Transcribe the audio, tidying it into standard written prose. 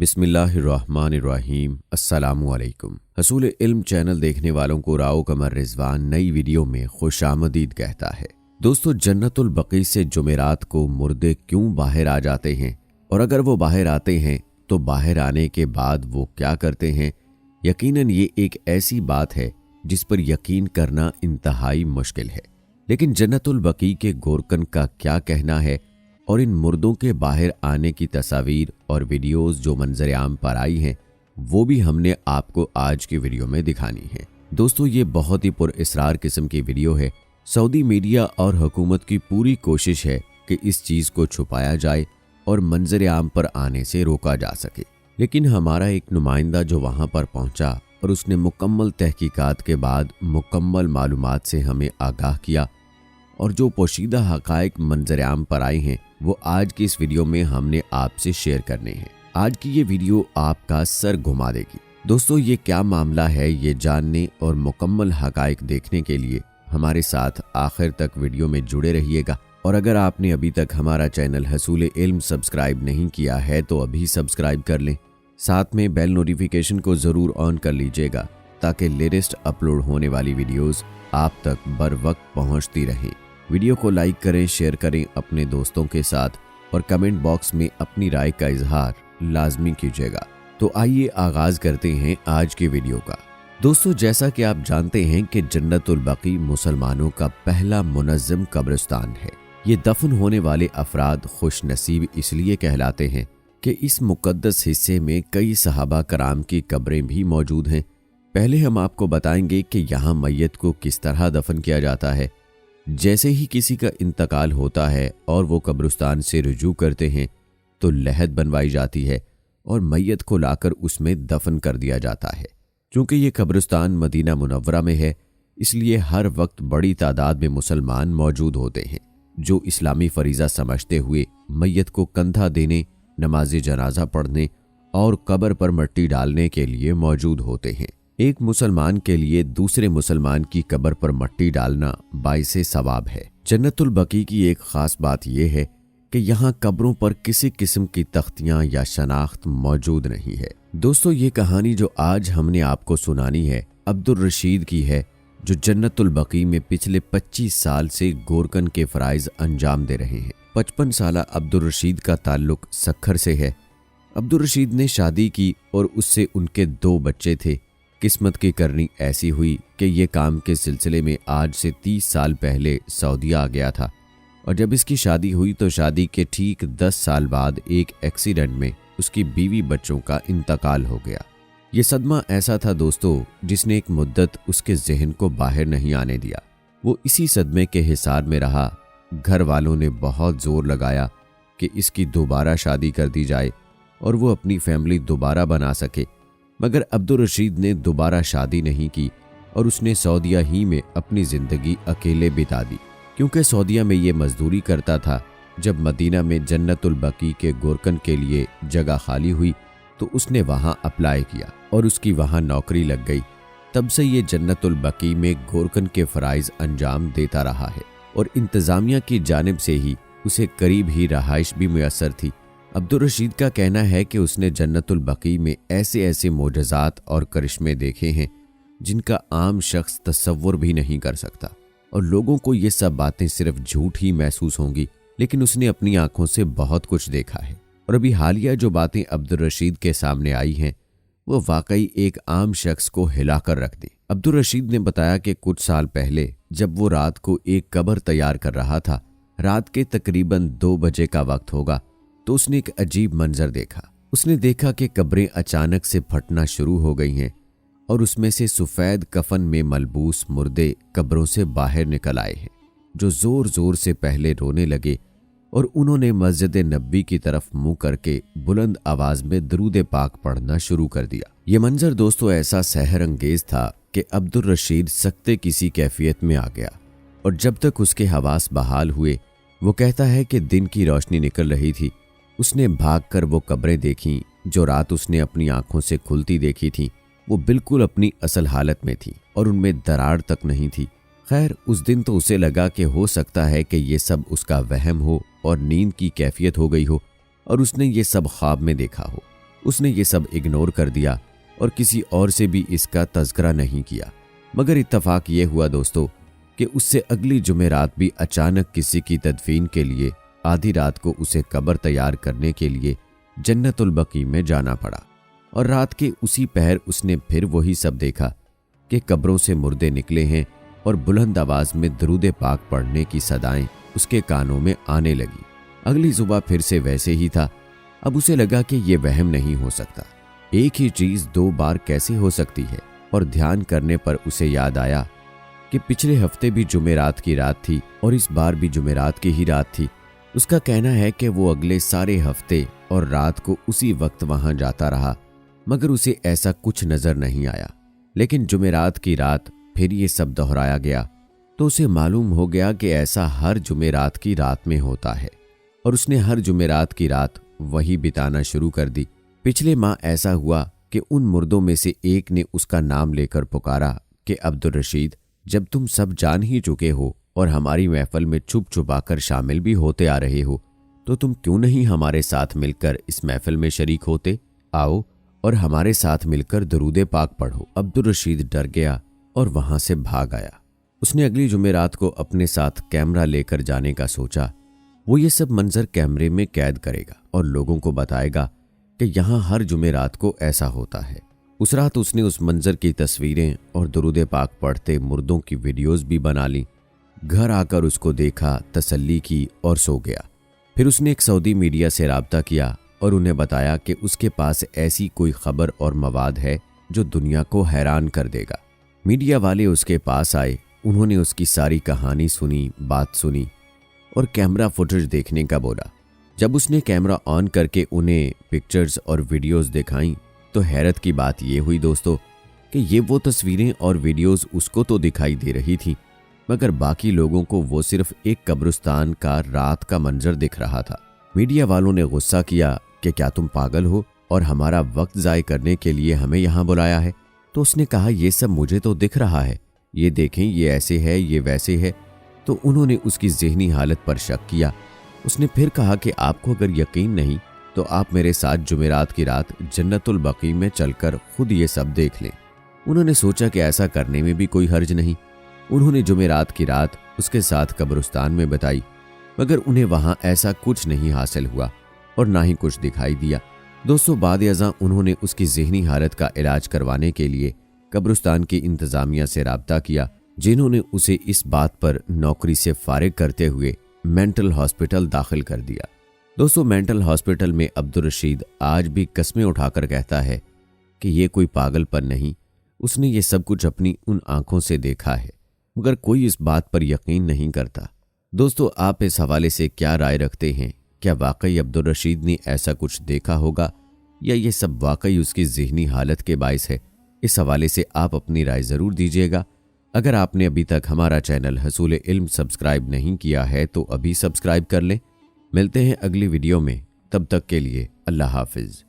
बिस्मिल्लाहिर्रहमानिर्रहीम। अस्सलामुअलैकुम। हसूल इल्म चैनल देखने वालों को राव कमर रिजवान नई वीडियो में खुशामदीद कहता है। दोस्तों, जन्नतुल बकी से जुमेरात को मुर्दे क्यों बाहर आ जाते हैं और अगर वो बाहर आते हैं तो बाहर आने के बाद वो क्या करते हैं? यकीनन ये एक ऐसी बात है जिस पर यकीन करना इंतहाई मुश्किल है, लेकिन जन्नतुल बकी के गोरकन का क्या कहना है और इन मुर्दों के बाहर आने की तस्वीर और वीडियोस जो मंजर-ए-आम पर आई हैं वो भी हमने आपको आज की वीडियो में दिखानी है। दोस्तों, ये बहुत ही पुरअसरार किस्म की वीडियो है। सऊदी मीडिया और हुकूमत की पूरी कोशिश है कि इस चीज़ को छुपाया जाए और मंजर-ए-आम पर आने से रोका जा सके, लेकिन हमारा एक नुमाइंदा जो वहाँ पर पहुँचा और उसने मुकम्मल तहकीकात के बाद मुकम्मल मालूमात से हमें आगाह किया और जो पोशीदा हकायक मंजर-ए-आम पर आए हैं वो आज की इस वीडियो में हमने आपसे शेयर करने हैं। आज की ये वीडियो आपका सर घुमा देगी। दोस्तों, ये क्या मामला है ये जानने और मुकम्मल हकायक देखने के लिए हमारे साथ आखिर तक वीडियो में जुड़े रहिएगा। और अगर आपने अभी तक हमारा चैनल हसूल इल्म सब्सक्राइब नहीं किया है तो अभी सब्सक्राइब कर लें। साथ में बेल नोटिफिकेशन को ज़रूर ऑन कर लीजिएगा ताकि लेटेस्ट अपलोड होने वाली वीडियोस आप तक बर वक्त पहुँचती रहें। वीडियो को लाइक करें, शेयर करें अपने दोस्तों के साथ और कमेंट बॉक्स में अपनी राय का इजहार लाजमी कीजिएगा। तो आइए आगाज करते हैं आज की वीडियो का। दोस्तों, जैसा कि आप जानते हैं कि जन्नतुल बकी मुसलमानों का पहला मुनज़्ज़म कब्रिस्तान है। ये दफन होने वाले अफराद खुश नसीब इसलिए कहलाते हैं कि इस मुकद्दस हिस्से में कई सहाबा कराम की कब्रें भी मौजूद हैं। पहले हम आपको बताएंगे कि यहाँ मैयत को किस तरह दफन किया जाता है। जैसे ही किसी का इंतकाल होता है और वो कब्रिस्तान से रुजू करते हैं तो लहद बनवाई जाती है और मैयत को लाकर उसमें दफन कर दिया जाता है। चूँकि ये कब्रिस्तान मदीना मुनव्वरा में है इसलिए हर वक्त बड़ी तादाद में मुसलमान मौजूद होते हैं जो इस्लामी फरीज़ा समझते हुए मैयत को कंधा देने, नमाज जनाजा पढ़ने और कब्र पर मिट्टी डालने के लिए मौजूद होते हैं। एक मुसलमान के लिए दूसरे मुसलमान की कब्र पर मिट्टी डालना बाइसे सवाब है। जन्नतुल बकी की एक खास बात यह है कि यहाँ कब्रों पर किसी किस्म की तख्तियाँ या शनाख्त मौजूद नहीं है। दोस्तों, ये कहानी जो आज हमने आपको सुनानी है अब्दुल रशीद की है, जो जन्नतुल बकी में पिछले 25 साल से गोरकन के फ़राइज़ अंजाम दे रहे हैं। 55 साला अब्दुल रशीद का ताल्लुक सखर से है। अब्दुल रशीद ने शादी की और उससे उनके 2 बच्चे थे। किस्मत की करनी ऐसी हुई कि ये काम के सिलसिले में आज से 30 साल पहले सऊदीया आ गया था और जब इसकी शादी हुई तो शादी के ठीक 10 साल बाद एक एक्सीडेंट में उसकी बीवी बच्चों का इंतकाल हो गया। ये सदमा ऐसा था दोस्तों जिसने एक मुद्दत उसके जहन को बाहर नहीं आने दिया। वो इसी सदमे के हिसार में रहा। घर वालों ने बहुत जोर लगाया कि इसकी दोबारा शादी कर दी जाए और वो अपनी फैमिली दोबारा बना सके, मगर अब्दुल रशीद ने दोबारा शादी नहीं की और उसने सऊदीया ही में अपनी ज़िंदगी अकेले बिता दी। क्योंकि सऊदीया में ये मजदूरी करता था, जब मदीना में जन्नतुल बकी के गोरकन के लिए जगह खाली हुई तो उसने वहाँ अप्लाई किया और उसकी वहाँ नौकरी लग गई। तब से ये जन्नतुल बकी में गोरकन के फ़राइज़ अंजाम देता रहा है और इंतज़ामिया की जानिब से ही उसे करीब ही रहाइश भी मुयस्सर थी। अब्दुल रशीद का कहना है कि उसने जन्नतुल बकी में ऐसे ऐसे मोजज़ात और करिश्मे देखे हैं जिनका आम शख्स तसव्वुर भी नहीं कर सकता और लोगों को ये सब बातें सिर्फ झूठ ही महसूस होंगी, लेकिन उसने अपनी आंखों से बहुत कुछ देखा है। और अभी हालिया जो बातें अब्दुल रशीद के सामने आई हैं वो वाकई एक आम शख्स को हिलाकर रख दी। अब्दुल रशीद ने बताया कि कुछ साल पहले जब वो रात को एक कब्र तैयार कर रहा था, रात के तकरीबन 2 बजे का वक्त होगा, तो उसने एक अजीब मंजर देखा। उसने देखा कि कब्रें अचानक से फटना शुरू हो गई हैं और उसमें से सफ़ेद कफन में मलबूस मुर्दे कब्रों से बाहर निकल आए हैं, जो ज़ोर ज़ोर से पहले रोने लगे और उन्होंने मस्जिद नबी की तरफ मुंह करके बुलंद आवाज़ में दरूद पाक पढ़ना शुरू कर दिया। ये मंजर दोस्तों ऐसा सहर अंगेज था कि अब्दुल रशीद सख्ते किसी कैफियत में आ गया और जब तक उसके हवास बहाल हुए, वो कहता है कि दिन की रोशनी निकल रही थी। उसने भागकर वो कब्रें देखीं जो रात उसने अपनी आंखों से खुलती देखी थी। वो बिल्कुल अपनी असल हालत में थी और उनमें दरार तक नहीं थी। खैर, उस दिन तो उसे लगा कि हो सकता है कि ये सब उसका वहम हो और नींद की कैफियत हो गई हो और उसने ये सब ख्वाब में देखा हो। उसने ये सब इग्नोर कर दिया और किसी और से भी इसका तज़किरा नहीं किया। मगर इत्तफाक ये हुआ दोस्तों कि उससे अगली जुमेरात भी अचानक किसी की तदफीन के लिए आधी रात को उसे कब्र तैयार करने के लिए जन्नतुल बकी में जाना पड़ा। और रात के उसी पहर उसने फिर वही सब देखा कि कब्रों से मुर्दे निकले हैं और बुलंद आवाज में दरूद पाक पढ़ने की सदाएं उसके कानों में आने लगी। अगली सुबह फिर से वैसे ही था। अब उसे लगा कि ये वहम नहीं हो सकता, एक ही चीज 2 बार कैसे हो सकती है। और ध्यान करने पर उसे याद आया कि पिछले हफ्ते भी जुमेरात की रात थी और इस बार भी जुमेरात की ही रात थी। उसका कहना है कि वो अगले सारे हफ्ते और रात को उसी वक्त वहां जाता रहा, मगर उसे ऐसा कुछ नजर नहीं आया। लेकिन जुमेरात की रात फिर ये सब दोहराया गया तो उसे मालूम हो गया कि ऐसा हर जुमेरात की रात में होता है और उसने हर जुमेरात की रात वही बिताना शुरू कर दी। पिछले माह ऐसा हुआ कि उन मुर्दों में से एक ने उसका नाम लेकर पुकारा कि अब्दुल रशीद, जब तुम सब जान ही चुके हो और हमारी महफिल में छुप छुपाकर शामिल भी होते आ रहे हो, तो तुम क्यों नहीं हमारे साथ मिलकर इस महफिल में शरीक होते? आओ और हमारे साथ मिलकर दरूद पाक पढ़ो। अब्दुल रशीद डर गया और वहां से भाग आया। उसने अगली जुमेरात को अपने साथ कैमरा लेकर जाने का सोचा। वो ये सब मंजर कैमरे में कैद करेगा और लोगों को बताएगा कि यहाँ हर जुमेरात को ऐसा होता है। उस रात उसने उस मंजर की तस्वीरें और दरूद पाक पढ़ते मुर्दों की वीडियोस भी बना ली। घर आकर उसको देखा, तसल्ली की और सो गया। फिर उसने एक सऊदी मीडिया से राब्ता किया और उन्हें बताया कि उसके पास ऐसी कोई खबर और मवाद है जो दुनिया को हैरान कर देगा। मीडिया वाले उसके पास आए, उन्होंने उसकी सारी कहानी सुनी, बात सुनी और कैमरा फुटेज देखने का बोला। जब उसने कैमरा ऑन करके उन्हें पिक्चर्स और वीडियोस दिखाई तो हैरत की बात यह हुई दोस्तों कि ये वो तस्वीरें और वीडियोस उसको तो दिखाई दे रही थी, मगर बाकी लोगों को वो सिर्फ एक कब्रिस्तान का रात का मंजर दिख रहा था। मीडिया वालों ने गुस्सा किया कि क्या तुम पागल हो और हमारा वक्त ज़ाय करने के लिए हमें यहाँ बुलाया है? तो उसने कहा, ये सब मुझे तो दिख रहा है, ये देखें, ये ऐसे है, ये वैसे है। तो उन्होंने उसकी ज़हनी हालत पर शक किया। उसने फिर कहा कि आपको अगर यकीन नहीं तो आप मेरे साथ जुमेरात की रात जन्नतुल बकी में चलकर खुद ये सब देख लें। उन्होंने सोचा कि ऐसा करने में भी कोई हर्ज नहीं। उन्होंने जुमेरात की रात उसके साथ कब्रिस्तान में बिताई, मगर उन्हें वहां ऐसा कुछ नहीं हासिल हुआ और ना ही कुछ दिखाई दिया। दोस्तों, बाद अज़ां उन्होंने उसकी ज़हनी हालत का इलाज करवाने के लिए कब्रिस्तान की इंतज़ामिया से राब्ता किया, जिन्होंने उसे इस बात पर नौकरी से फारिग करते हुए मेंटल हॉस्पिटल दाखिल कर दिया। दोस्तों, मेंटल हॉस्पिटल में अब्दुल रशीद आज भी कस्में उठाकर कहता है कि ये कोई पागलपन नहीं, उसने ये सब कुछ अपनी उन आंखों से देखा है, मगर कोई इस बात पर यकीन नहीं करता। दोस्तों, आप इस हवाले से क्या राय रखते हैं? क्या वाकई अब्दुल रशीद ने ऐसा कुछ देखा होगा या ये सब वाकई उसकी ज़हनी हालत के बायस है? इस हवाले से आप अपनी राय ज़रूर दीजिएगा। अगर आपने अभी तक हमारा चैनल हसूल इल्म सब्सक्राइब नहीं किया है तो अभी सब्सक्राइब कर लें। मिलते हैं अगली वीडियो में, तब तक के लिए अल्लाह हाफिज़।